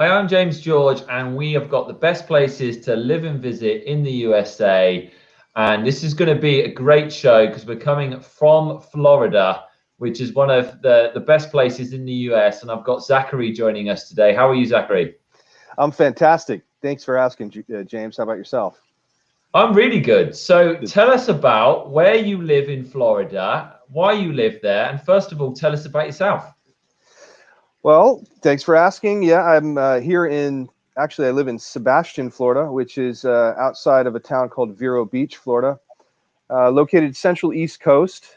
Hi, I'm James George, and we have got the best places to live and visit in the USA. And this is going to be a great show because we're coming from Florida, which is one of the best places in the US. And I've got Zachary joining us today. How are you, Zachary? I'm fantastic. Thanks for asking, James. How about yourself? I'm really good. So tell us about where you live in Florida, why you live there, and first of all, tell us about yourself. Well, thanks for asking. Yeah, I'm actually, I live in Sebastian, Florida, which is outside of a town called Vero Beach, Florida, located central East Coast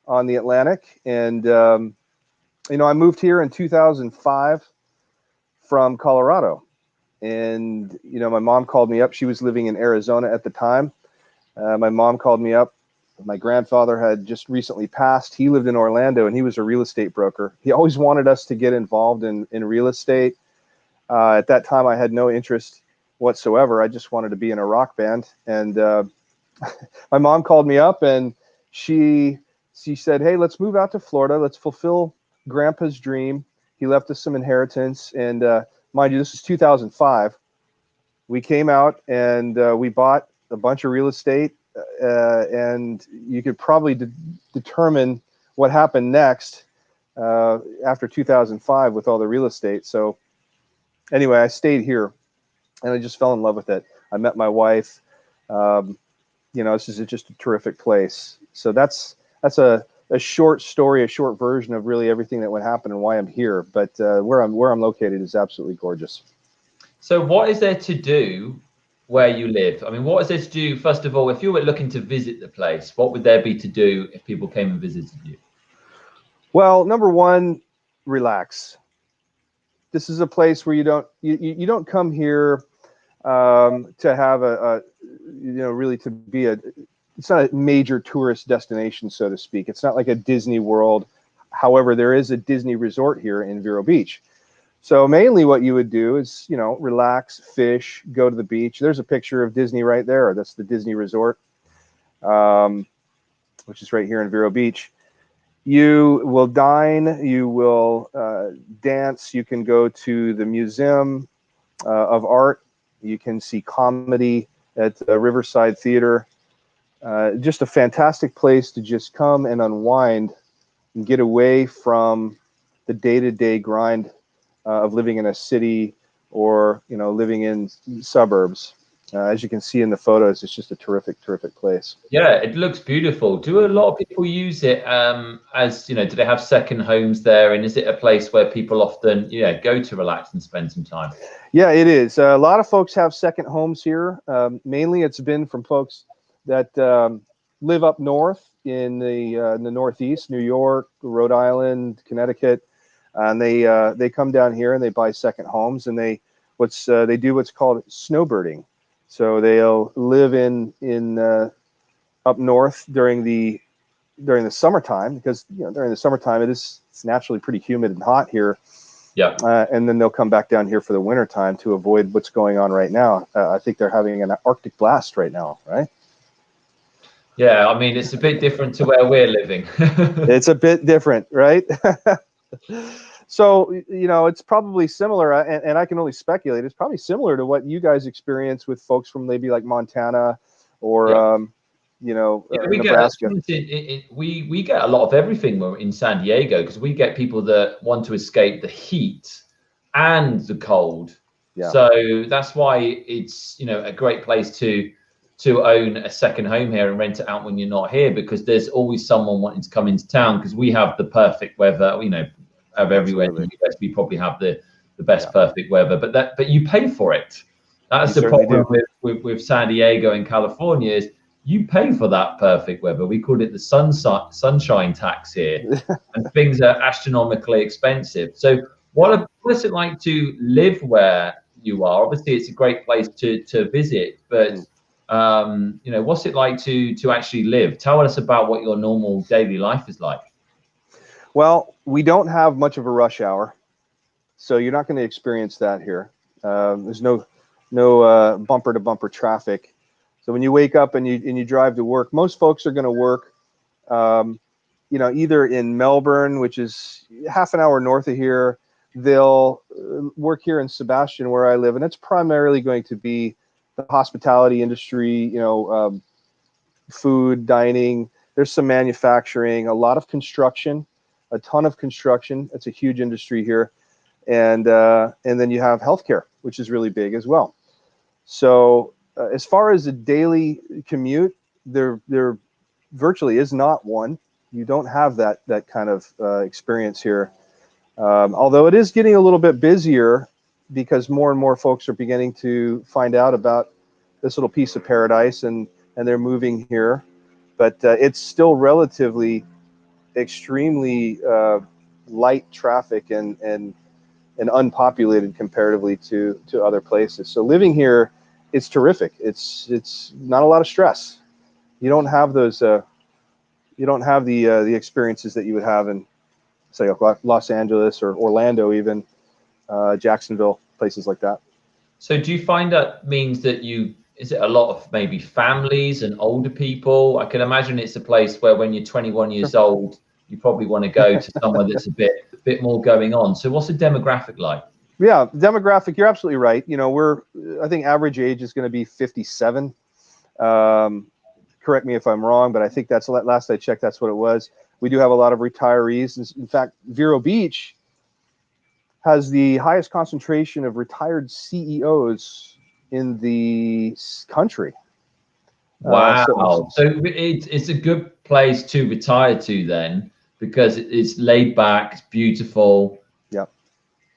on the Atlantic. And, I moved here in 2005 from Colorado. And, my mom called me up. She was living in Arizona at the time. My mom called me up. My grandfather had just recently passed. He lived in Orlando, and he was a real estate broker. He always wanted us to get involved in real estate. At that time, I had no interest whatsoever. I just wanted to be in a rock band. And my mom called me up, and she said, "Hey, let's move out to Florida. Let's fulfill Grandpa's dream. He left us some inheritance." And mind you, this is 2005. We came out and we bought a bunch of real estate. And you could probably determine what happened next after 2005 with all the real estate. So anyway, I stayed here and I just fell in love with it. I met my wife. This is just a terrific place. So that's a short story, a short version of really everything that would happen and why I'm here. But where I'm located is absolutely gorgeous. So what is there to do where you live? I mean, what is there to do, first of all, if you were looking to visit the place, what would there be to do if people came and visited you? Well, number one, relax. This is a place where you don't come here to have really to be it's not a major tourist destination, so to speak. It's not like a Disney World. However, there is a Disney resort here in Vero Beach. So mainly what you would do is, relax, fish, go to the beach. There's a picture of Disney right there. That's the Disney resort, which is right here in Vero Beach. You will dine, you will dance, you can go to the Museum of Art, you can see comedy at the Riverside Theater. Just a fantastic place to just come and unwind and get away from the day-to-day grind of living in a city or living in suburbs. As you can see in the photos, it's just a terrific place. Yeah, it looks beautiful. Do a lot of people use it as, do they have second homes there? And is it a place where people often, go to relax and spend some time? Yeah, it is. A lot of folks have second homes here. Mainly it's been from folks that live up north in the Northeast, New York, Rhode Island, Connecticut. And they come down here and they buy second homes, and they do what's called snowbirding. So they'll live in up north during the summertime, because during the summertime it's naturally pretty humid and hot here. Yeah. And then they'll come back down here for the winter time to avoid what's going on right now. I think they're having an Arctic blast right now, right? Yeah, I mean, it's a bit different to where we're living. It's a bit different, right? So, it's probably similar, and I can only speculate. It's probably similar to what you guys experience with folks from maybe like Montana or, Nebraska. We get a lot of everything when we're in San Diego, because we get people that want to escape the heat and the cold. Yeah. So that's why it's, a great place to own a second home here and rent it out when you're not here, because there's always someone wanting to come into town, because we have the perfect weather, of everywhere in the US. We probably have the best perfect weather, but you pay for it. That's the problem with San Diego and California, is you pay for that perfect weather. We call it the sunshine tax here, and things are astronomically expensive. So what is it like to live where you are? Obviously, it's a great place to visit, but what's it like to actually live? Tell us about what your normal daily life is like. Well, we don't have much of a rush hour, so you're not going to experience that here. There's no bumper to bumper traffic. So when you wake up and you drive to work, most folks are going to work, either in Melbourne, which is half an hour north of here. They'll work here in Sebastian where I live, and it's primarily going to be the hospitality industry, food, dining. There's some manufacturing, a lot of construction, a ton of construction. It's a huge industry here. And then you have healthcare, which is really big as well. So as far as a daily commute, there virtually is not one. You don't have that kind of experience here. Although it is getting a little bit busier because more and more folks are beginning to find out about this little piece of paradise and they're moving here. But it's still relatively extremely light traffic and unpopulated comparatively to other places. So living here, it's terrific. It's not a lot of stress. You don't have those. You don't have the experiences that you would have in, say, Los Angeles or Orlando, even Jacksonville, places like that. So do you find that means that is it a lot of maybe families and older people? I can imagine it's a place where when you're 21 years old, you probably want to go to somewhere that's a bit more going on. So what's the demographic like? Yeah, demographic, you're absolutely right. I think average age is going to be 57. Correct me if I'm wrong, but I think that's last I checked, that's what it was. We do have a lot of retirees. In fact, Vero Beach has the highest concentration of retired CEOs in the country. Wow. So it's a good place to retire to then, because it's laid back, it's beautiful. Yeah.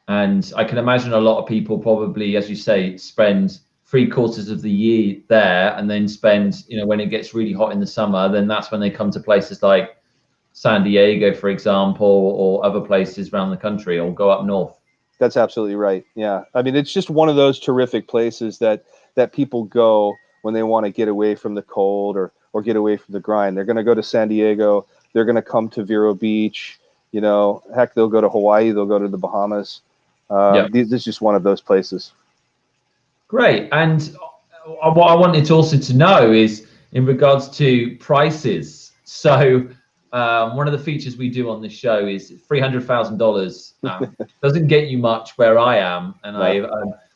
And I can imagine a lot of people probably, as you say, spend 3/4 of the year there, and then spend, when it gets really hot in the summer, then that's when they come to places like San Diego, for example, or other places around the country, or go up north. That's absolutely right. Yeah. I mean, it's just one of those terrific places that people go when they want to get away from the cold or get away from the grind. They're going to go to San Diego. They're going to come to Vero Beach. Heck, they'll go to Hawaii. They'll go to the Bahamas. This is just one of those places. Great. And what I wanted also to know is in regards to prices. So one of the features we do on this show is $300,000 doesn't get you much where I am. And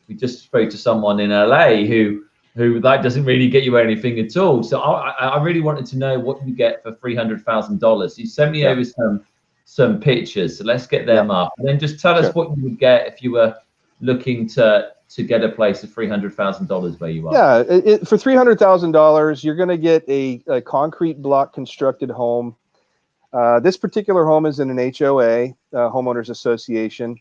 we just spoke to someone in LA who that doesn't really get you anything at all. So I really wanted to know what you get for $300,000. You sent me over some pictures, so let's get them up. And then just tell us what you would get if you were looking to get a place of $300,000 where you are. Yeah, for $300,000, you're going to get a concrete block constructed home. This particular home is in an HOA, homeowners association.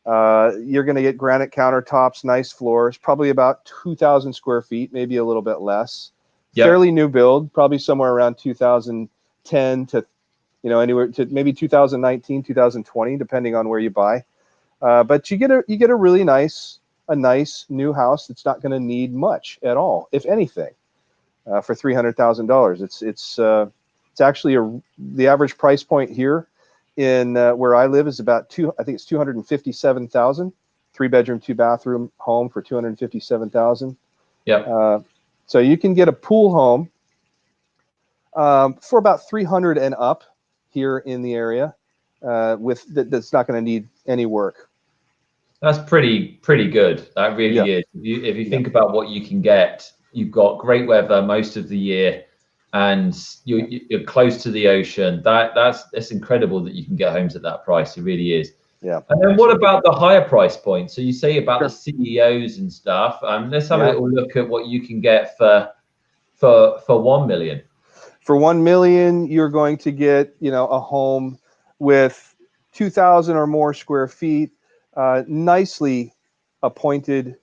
You're going to get granite countertops, nice floors, probably about 2,000 square feet, maybe a little bit less. Yep. Fairly new build, probably somewhere around 2010 to anywhere to maybe 2019, 2020, depending on where you buy. But you get a really nice new house that's not going to need much at all, if anything, for $300,000. It's actually the average price point here in where I live is about I think it's $257,000, 3-bedroom, 2-bathroom home for $257,000. Yeah. So you can get a pool home for about $300,000 and up here in the area that's not going to need any work. That's pretty good. That really is. If you think about what you can get, you've got great weather most of the year, and you're close to the ocean. That's incredible that you can get homes at that price. It really is. Yeah. And then what about the higher price point? So you say about the CEOs and stuff. Let's have a little look at what you can get for $1 million. For $1 million, you're going to get a home with 2,000 or more square feet, nicely appointed.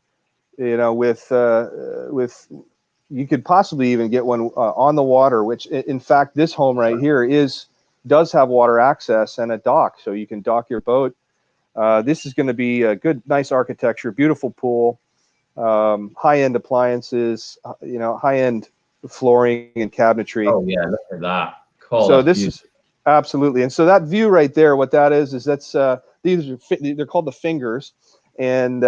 With you could possibly even get one on the water, which in fact this home right here does have water access and a dock, so you can dock your boat. This is going to be a nice architecture, beautiful pool, high-end appliances, high-end flooring and cabinetry. Oh yeah, look at that. Cool. So this is absolutely, and so that view right there, what that is that's they're called the Fingers, and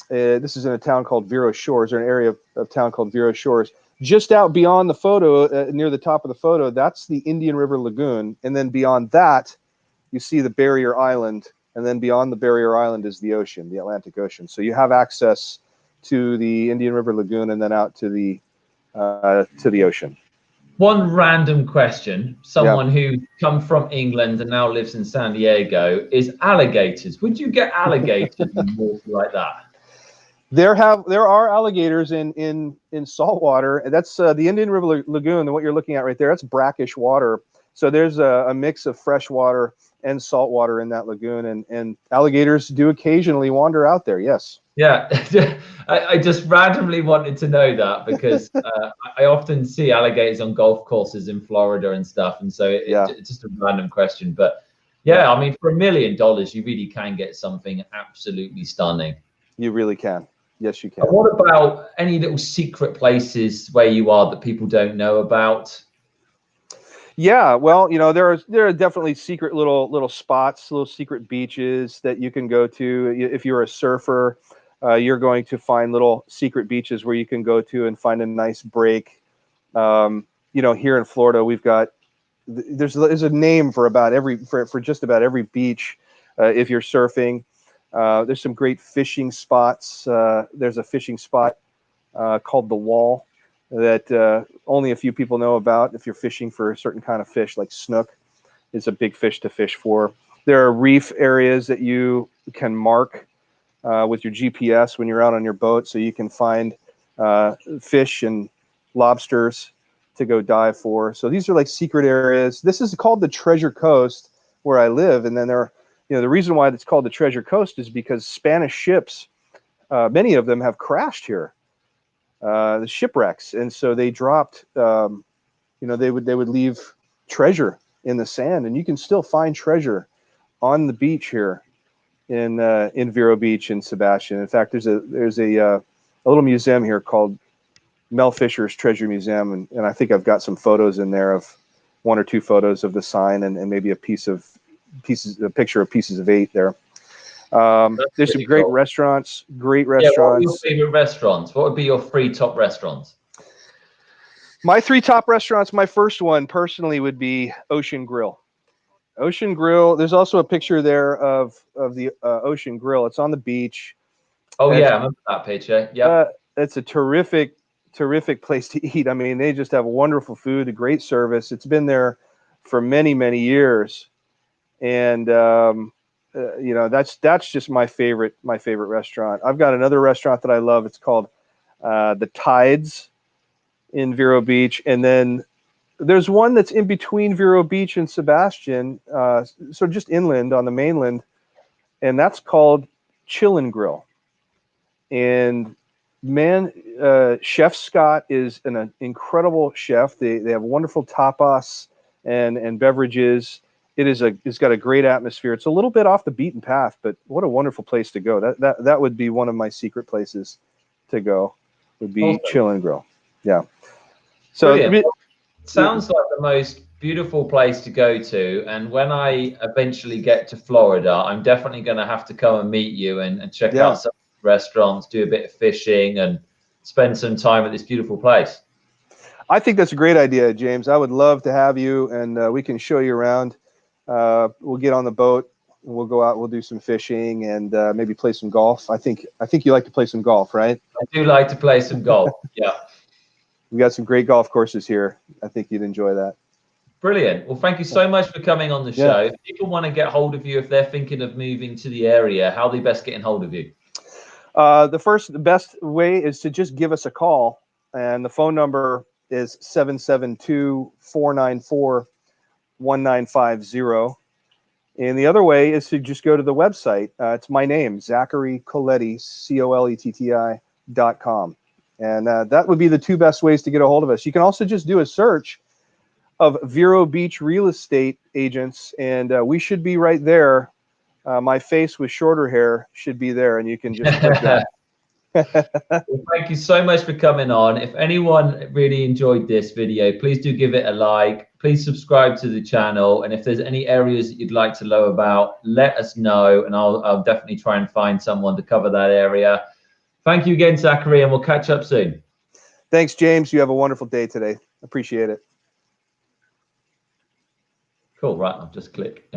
this is in a town called Vero Shores, or an area of town called Vero Shores. Just out beyond the photo, near the top of the photo, that's the Indian River Lagoon, and then beyond that, you see the barrier island and then beyond the barrier island is the ocean, the Atlantic Ocean. So you have access to the Indian River Lagoon and then out to the ocean. One random question: someone who come from England and now lives in San Diego, is alligators. Would you get alligators in water like that? There are alligators in saltwater. That's the Indian River Lagoon, and what you're looking at right there, that's brackish water. So there's a mix of fresh water and salt water in that lagoon, and alligators do occasionally wander out there. Yes. Yeah, I just randomly wanted to know that because I often see alligators on golf courses in Florida and stuff, and so it's just a random question. But yeah, I mean, for $1 million, you really can get something absolutely stunning. You really can. Yes, you can. And what about any little secret places where you are that people don't know about? Yeah, well, you know, there are definitely secret little spots, little secret beaches that you can go to. If you're a surfer, you're going to find little secret beaches where you can go to and find a nice break. You know, here in Florida, we've got there's a name for just about every beach. If you're surfing, there's some great fishing spots. There's a fishing spot called the Wall that only a few people know about. If you're fishing for a certain kind of fish, like snook is a big fish to fish for. There are reef areas that you can mark with your GPS when you're out on your boat, so you can find fish and lobsters to go dive for. So these are like secret areas. This is called the Treasure Coast where I live, and then the reason why it's called the Treasure Coast is because Spanish ships, many of them have crashed here. The shipwrecks, and so they dropped. They would leave treasure in the sand, and you can still find treasure on the beach here in Vero Beach in Sebastian. In fact, there's a little museum here called Mel Fisher's Treasure Museum, and I think I've got some photos in there of 1 or 2 photos of the sign and maybe a picture of Pieces of 8 there. There's some great restaurants. Great restaurants. Yeah, what are your favorite restaurants? What would be your 3 top restaurants? My 3 top restaurants. My first one personally would be Ocean Grill. Ocean Grill. There's also a picture there of the Ocean Grill. It's on the beach. Oh yeah, I remember that picture. Yeah, it's a terrific place to eat. I mean, they just have wonderful food, a great service. It's been there for many years, and you know, that's just my favorite restaurant. I've got another restaurant that I love. It's called the Tides in Vero Beach, and then there's one that's in between Vero Beach and Sebastian, so just inland on the mainland, and that's called Chill and Grill. And man, Chef Scott is an incredible chef. They have wonderful tapas and beverages. It's got a great atmosphere. It's a little bit off the beaten path, but what a wonderful place to go. That would be one of my secret places to go. Would be Chill and Grill. Yeah. So sounds like the most beautiful place to go to. And when I eventually get to Florida, I'm definitely going to have to come and meet you and check out some restaurants, do a bit of fishing, and spend some time at this beautiful place. I think that's a great idea, James. I would love to have you, and we can show you around. We'll get on the boat, and we'll go out. We'll do some fishing and maybe play some golf. I think you like to play some golf, right? I do like to play some golf. Yeah. We got some great golf courses here. I think you'd enjoy that. Brilliant. Well, thank you so much for coming on the show. If people want to get hold of you, if they're thinking of moving to the area, how are they best getting hold of you? The best way is to just give us a call, and the phone number is 772-494-1950. And the other way is to just go to the website. It's my name, Zachary Coletti, COLETTI.com. And that would be the 2 best ways to get a hold of us. You can also just do a search of Vero Beach real estate agents, and we should be right there. My face with shorter hair should be there, and you can just click that. Well, thank you so much for coming on. If anyone really enjoyed this video, please do give it a like. Please subscribe to the channel, and if there's any areas that you'd like to know about, let us know, and I'll definitely try and find someone to cover that area. Thank you again, Zachary, and we'll catch up soon. Thanks, James. You have a wonderful day today. Appreciate it. Cool. Right, I'll just click.